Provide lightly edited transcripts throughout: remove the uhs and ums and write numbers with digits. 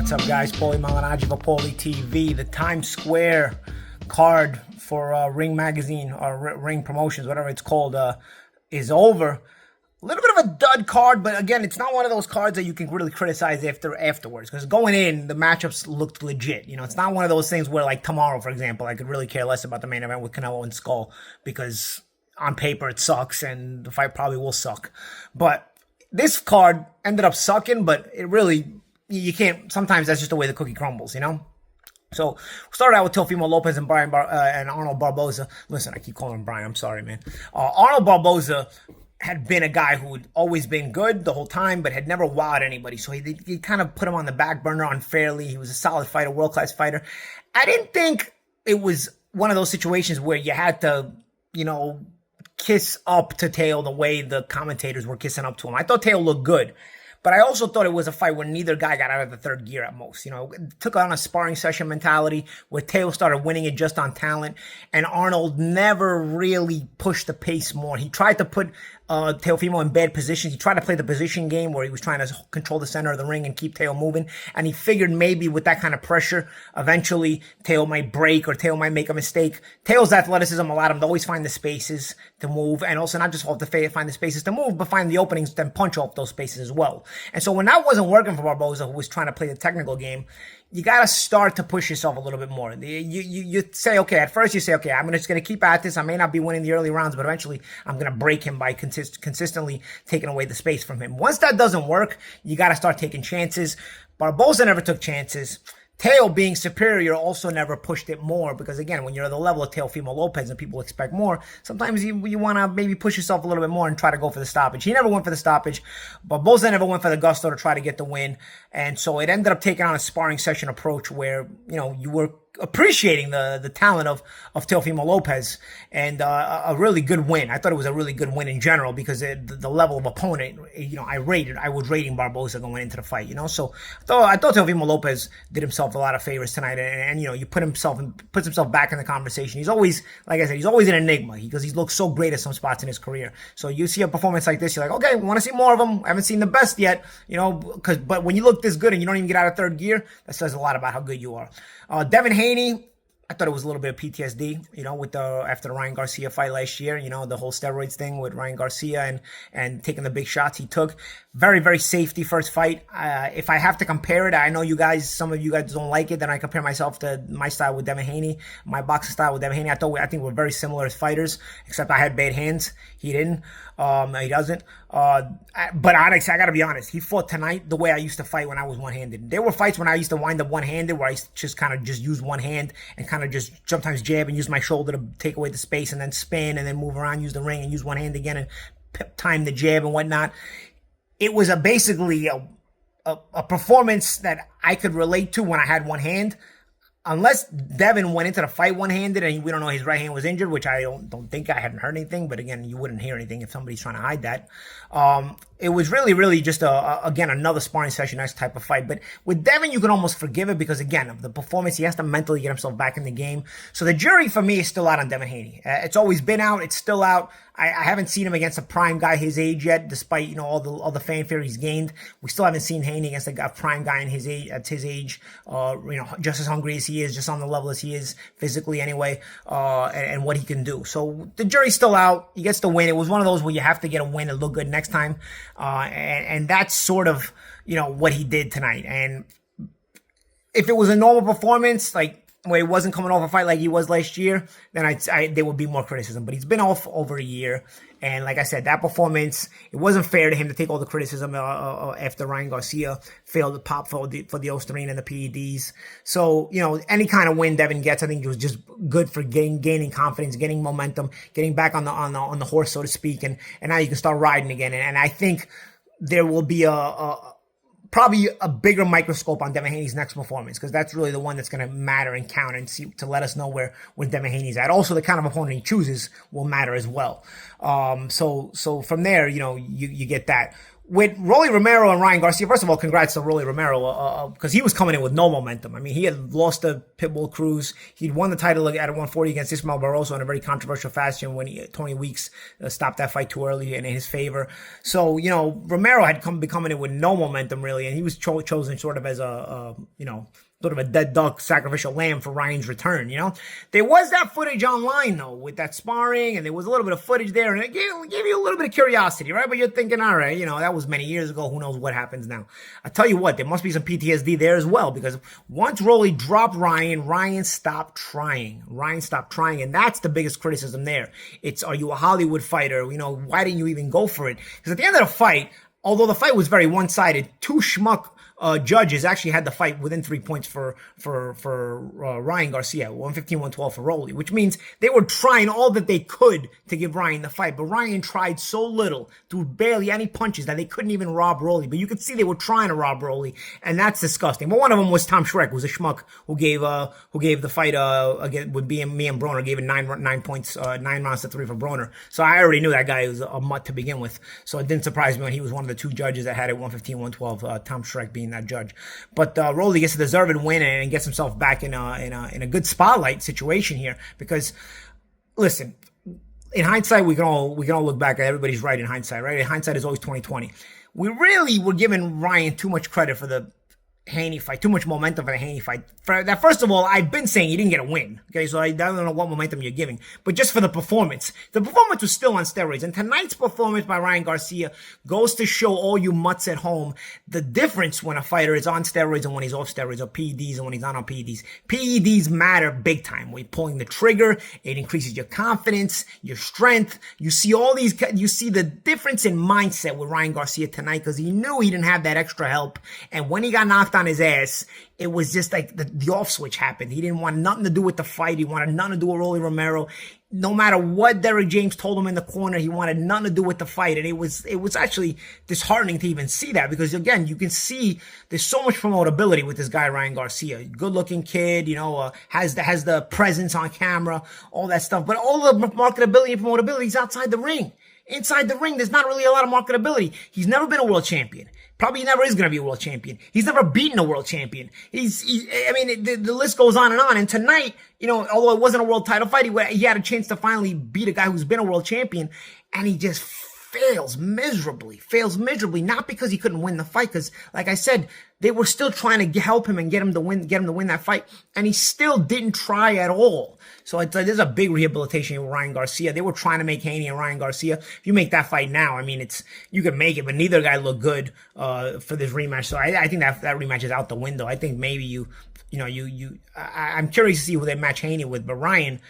What's up, guys? Paulie Malignaggi for Paulie TV. The Times Square card for Ring Magazine or Ring Promotions, whatever it's called, is over. A little bit of a dud card, but again, it's not one of those cards that you can really criticize afterwards. Because going in, the matchups looked legit. You know, it's not one of those things where, like tomorrow, for example, I could really care less about the main event with Canelo and Skull because on paper it sucks and the fight probably will suck. But this card ended up sucking, but it really, you can't, sometimes that's just the way the cookie crumbles, you know? So we started out with Teofimo, Lopez, and and Arnold Barbosza. Listen, I keep calling him Brian. I'm sorry, man. Arnold Barbosza had been a guy who had always been good the whole time, but had never wowed anybody. So he kind of put him on the back burner unfairly. He was a solid fighter, world-class fighter. I didn't think it was one of those situations where you had to, you know, kiss up to Teo the way the commentators were kissing up to him. I thought Teo looked good. But I also thought it was a fight where neither guy got out of the third gear at most. You know, it took on a sparring session mentality where Teo started winning it just on talent. And Arnold never really pushed the pace more. He tried to put Teofimo in bad positions. He tried to play the position game where he was trying to control the center of the ring and keep Teo moving. And he figured maybe with that kind of pressure, eventually Teo might break or Teo might make a mistake. Teo's athleticism allowed him to always find the spaces to move, and also not just to find the spaces to move, but find the openings and punch off those spaces as well. And so when that wasn't working for Barbosza, who was trying to play the technical game, you got to start to push yourself a little bit more. You say, okay, at first you say, okay, I'm just going to keep at this. I may not be winning the early rounds, but eventually I'm going to break him by consistently taking away the space from him. Once that doesn't work, you got to start taking chances. Barbosza never took chances. Teo, being superior, also never pushed it more because, again, when you're at the level of Teofimo Lopez and people expect more, sometimes you want to maybe push yourself a little bit more and try to go for the stoppage. He never went for the stoppage. Barbosza never went for the gusto to try to get the win. And so it ended up taking on a sparring session approach where, you know, you were appreciating the talent of Teofimo Lopez and a really good win. I thought it was a really good win in general because the level of opponent, you know, I was rating Barbosza going into the fight, you know. So I thought Teofimo Lopez did himself a lot of favors tonight, and you know, puts himself back in the conversation. He's always, like I said, he's always an enigma because he's looked so great at some spots in his career. So you see a performance like this, you're like, okay, we want to see more of him. I haven't seen the best yet, you know, but when you look this good and you don't even get out of third gear, that says a lot about how good you are. Devin Haney, I thought it was a little bit of PTSD, you know, after the Ryan Garcia fight last year, you know, the whole steroids thing with Ryan Garcia and taking the big shots he took. Very, very safety first fight. If I have to compare it, I know some of you guys don't like it, then I compare myself to my style with Devin Haney, my boxing style with Devin Haney. I think we're very similar as fighters, except I had bad hands. He didn't. He doesn't. But honestly, I gotta be honest. He fought tonight the way I used to fight when I was one-handed. There were fights when I used to wind up one-handed where I used to just kind of just use one hand and kind of just sometimes jab and use my shoulder to take away the space and then spin and then move around, use the ring and use one hand again and time the jab and whatnot. It was basically a performance that I could relate to when I had one hand. Unless Devin went into the fight one-handed and we don't know his right hand was injured, which I don't think. I hadn't heard anything, but again, you wouldn't hear anything if somebody's trying to hide that. It was really just again, another sparring session, next type of fight. But with Devin, you can almost forgive it because, again, of the performance, he has to mentally get himself back in the game. So the jury for me is still out on Devin Haney. It's always been out. It's still out. I haven't seen him against a prime guy his age yet, despite, you know, all the fanfare he's gained. We still haven't seen Haney against a prime guy in his age, at his age, you know, just as hungry as he is, just on the level as he is physically anyway, and what he can do. So the jury's still out. He gets the win. It was one of those where you have to get a win and look good next time. And that's sort of, you know, what he did tonight. And if it was a normal performance, like where he wasn't coming off a fight like he was last year, then there would be more criticism. But he's been off over a year. And like I said, that performance, it wasn't fair to him to take all the criticism after Ryan Garcia failed to pop for the Osterine and the PEDs. So, you know, any kind of win Devin gets, I think it was just good for gaining confidence, getting momentum, getting back on the horse, so to speak. And now you can start riding again. And I think there will be probably a bigger microscope on Devin Haney's next performance, because that's really the one that's going to matter and count and see to let us know where Devin Haney's at. Also, the kind of opponent he chooses will matter as well. So from there, you know, you get that. with Rolly Romero and Ryan Garcia, first of all, congrats to Rolly Romero because he was coming in with no momentum. I mean, he had lost the Pitbull Cruise. He'd won the title at 140 against Ismael Barroso in a very controversial fashion when Tony Weeks stopped that fight too early in his favor. So, Romero had been coming in with no momentum really, and he was chosen sort of as sort of a dead duck sacrificial lamb for Ryan's return, There was that footage online, though, with that sparring, and there was a little bit of footage there, and it gave you a little bit of curiosity, right? But you're thinking, all right, that was many years ago. Who knows what happens now? I tell you what, there must be some PTSD there as well, because once Rolly dropped Ryan stopped trying. Ryan stopped trying, and that's the biggest criticism there. It's, are you a Hollywood fighter? Why didn't you even go for it? Because at the end of the fight, although the fight was very one-sided, two schmuck judges actually had the fight within 3 points for Ryan Garcia, 115-112 for Rolly, which means they were trying all that they could to give Ryan the fight, but Ryan tried so little, threw barely any punches, that they couldn't even rob Rolly. But you could see they were trying to rob Rolly, and that's disgusting. But one of them was Tom Schreck, who was a schmuck who gave the fight again with me and Broner, gave it 9 points, 9 rounds to 3 for Broner. So I already knew that guy was a mutt to begin with. So it didn't surprise me when he was one of the two judges that had it 115-112, Tom Schreck being that judge. But Rolly gets a deserved win and gets himself back in a good spotlight situation here, because listen, in hindsight we can all look back at everybody's right in hindsight, right? In hindsight is always 2020. We really were giving Ryan too much credit for the Haney fight, too much momentum for the Haney fight. For that, first of all, I've been saying he didn't get a win. Okay, so I don't know what momentum you're giving, but just for the performance was still on steroids. And tonight's performance by Ryan Garcia goes to show all you mutts at home the difference when a fighter is on steroids and when he's off steroids, or PEDs and when he's not on PEDs. PEDs matter big time. When you're pulling the trigger, it increases your confidence, your strength. You see the difference in mindset with Ryan Garcia tonight, because he knew he didn't have that extra help. And when he got knocked on his ass, it was just like the off switch happened. He didn't want nothing to do with the fight. He wanted nothing to do with Rolly Romero. No matter what Derrick James told him in the corner, he wanted nothing to do with the fight. And it was actually disheartening to even see that, because again, you can see there's so much promotability with this guy, Ryan Garcia. Good looking kid, has the presence on camera, all that stuff. But all the marketability and promotability is outside the ring. Inside the ring, there's not really a lot of marketability. He's never been a world champion. Probably never is going to be a world champion. He's never beaten a world champion. The list goes on. And tonight, although it wasn't a world title fight, he had a chance to finally beat a guy who's been a world champion, and he just fails miserably, not because he couldn't win the fight, because like I said, they were still trying to help him and get him to win that fight, and he still didn't try at all. So there's a big rehabilitation with Ryan Garcia. They were trying to make Haney and Ryan Garcia. If you make that fight now, you could make it, but neither guy looked good for this rematch. So I think that rematch is out the window. I think maybe I'm curious to see who they match Haney with, but Ryan,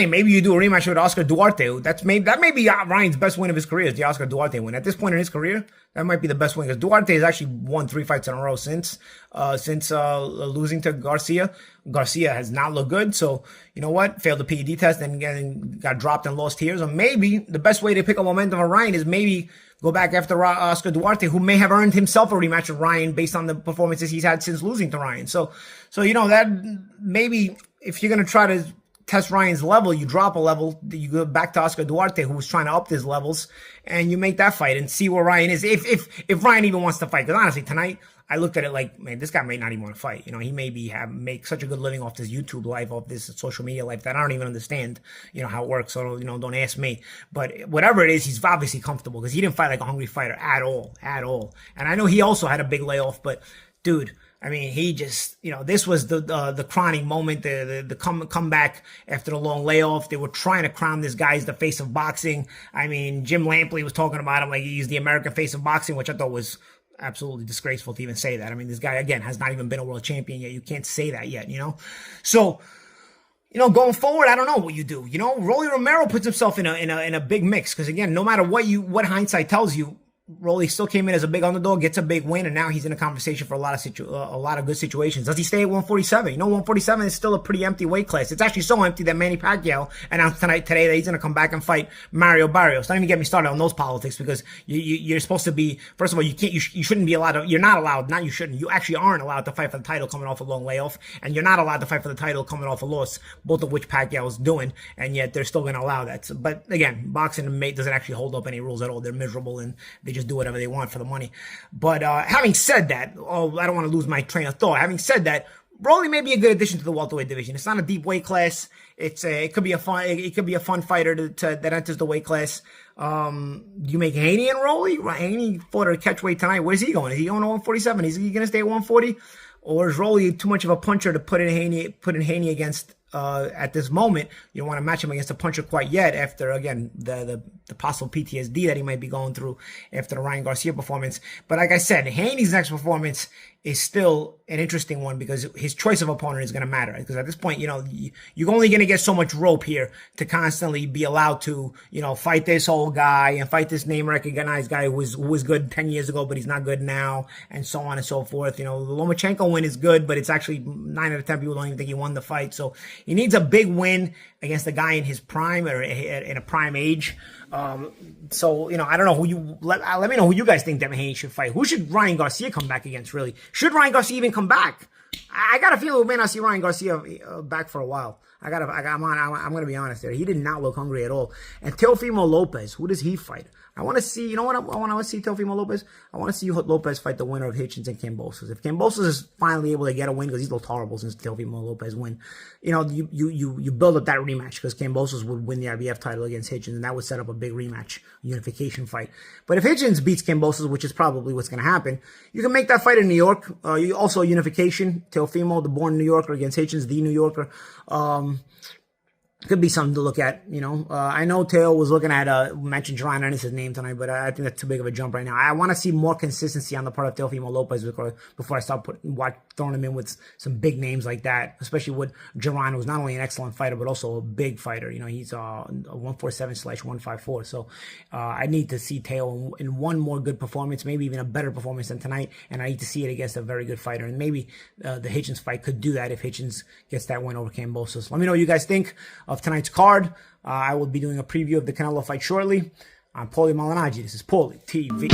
maybe you do a rematch with Oscar Duarte. That may be Ryan's best win of his career, is the Oscar Duarte win. At this point in his career, that might be the best win, because Duarte has actually won 3 fights in a row since losing to Garcia. Garcia has not looked good, so you know what? Failed the PED test and got dropped and lost here. So maybe the best way to pick up momentum for Ryan is maybe go back after Oscar Duarte, who may have earned himself a rematch with Ryan based on the performances he's had since losing to Ryan. So that maybe if you're gonna try to test Ryan's level, you drop a level, you go back to Oscar Duarte, who was trying to up his levels, and you make that fight and see where Ryan is, if Ryan even wants to fight. Because honestly, tonight, I looked at it like, man, this guy may not even want to fight. He may make such a good living off this YouTube life, off this social media life, that I don't even understand, how it works. So, don't ask me. But whatever it is, he's obviously comfortable, because he didn't fight like a hungry fighter at all. And I know he also had a big layoff, but dude, he just, this was the crowning moment, the comeback after the long layoff. They were trying to crown this guy as the face of boxing. Jim Lampley was talking about him like he's the American face of boxing, which I thought was absolutely disgraceful to even say that. This guy, again, has not even been a world champion yet. You can't say that yet, So, going forward, I don't know what you do. Rolly Romero puts himself in a big mix, because again, no matter what hindsight tells you, Rolly still came in as a big underdog, gets a big win, and now he's in a conversation for a lot of good situations. Does he stay at 147? 147 is still a pretty empty weight class. It's actually so empty that Manny Pacquiao announced today that he's going to come back and fight Mario Barrios. Don't even get me started on those politics, because you're supposed to be, first of all, you shouldn't be allowed to, you're not allowed, not you shouldn't, you actually aren't allowed to fight for the title coming off a long layoff, and you're not allowed to fight for the title coming off a loss, both of which Pacquiao is doing, and yet they're still going to allow that. But again, boxing doesn't actually hold up any rules at all. They're miserable, and they just just do whatever they want for the money. But having said that, I don't want to lose my train of thought. Having said that, Rolly may be a good addition to the welterweight division. It's not a deep weight class. It could be a fun fighter that enters the weight class. You make Haney and Rolly? Haney fought at a catchweight tonight. Where's he going? Is he going to 147? Is he going to stay at 140? Or is Rolly too much of a puncher to put in Haney against at this moment? You don't want to match him against a puncher quite yet after, again, the possible PTSD that he might be going through after the Ryan Garcia performance. But like I said, Haney's next performance is still an interesting one because his choice of opponent is going to matter. Because at this point, you're only going to get so much rope here to constantly be allowed to, fight this old guy and fight this name recognized guy who was good 10 years ago, but he's not good now, and so on and so forth. The Lomachenko win is good, but it's actually 9 out of 10 people don't even think he won the fight. So he needs a big win against a guy in his prime or in a prime age. I don't know who you let me know who you guys think Devin Haney should fight. Who should Ryan Garcia come back against, really? Should Ryan Garcia even come back? I got a feeling we may not see Ryan Garcia back for a while. I'm gonna be honest there. He did not look hungry at all. And Teofimo Lopez, who does he fight? I want to see, you know what I want to see Teofimo Lopez? I want to see Lopez fight the winner of Hitchens and Kambosos. If Kambosos is finally able to get a win, because he's looked horrible since Teofimo Lopez win, you build up that rematch, because Kambosos would win the IBF title against Hitchens, and that would set up a big rematch, unification fight. But if Hitchens beats Kambosos, which is probably what's going to happen, you can make that fight in New York. You also unification, Teofimo, the born New Yorker, against Hitchens, the New Yorker. Could be something to look at, I know Teo was looking at, mentioned Jerron Ennis' name tonight, but I think that's too big of a jump right now. I want to see more consistency on the part of Teofimo Lopez before I start throwing him in with some big names like that, especially with Jerron, who's not only an excellent fighter, but also a big fighter. He's a 147/154. So I need to see Teo in one more good performance, maybe even a better performance than tonight, and I need to see it against a very good fighter. And maybe the Hitchens fight could do that if Hitchens gets that win over Kambosos. Let me know what you guys think of tonight's card. I will be doing a preview of the Canelo fight shortly. I'm Paulie Malignaggi. This is Paulie TV.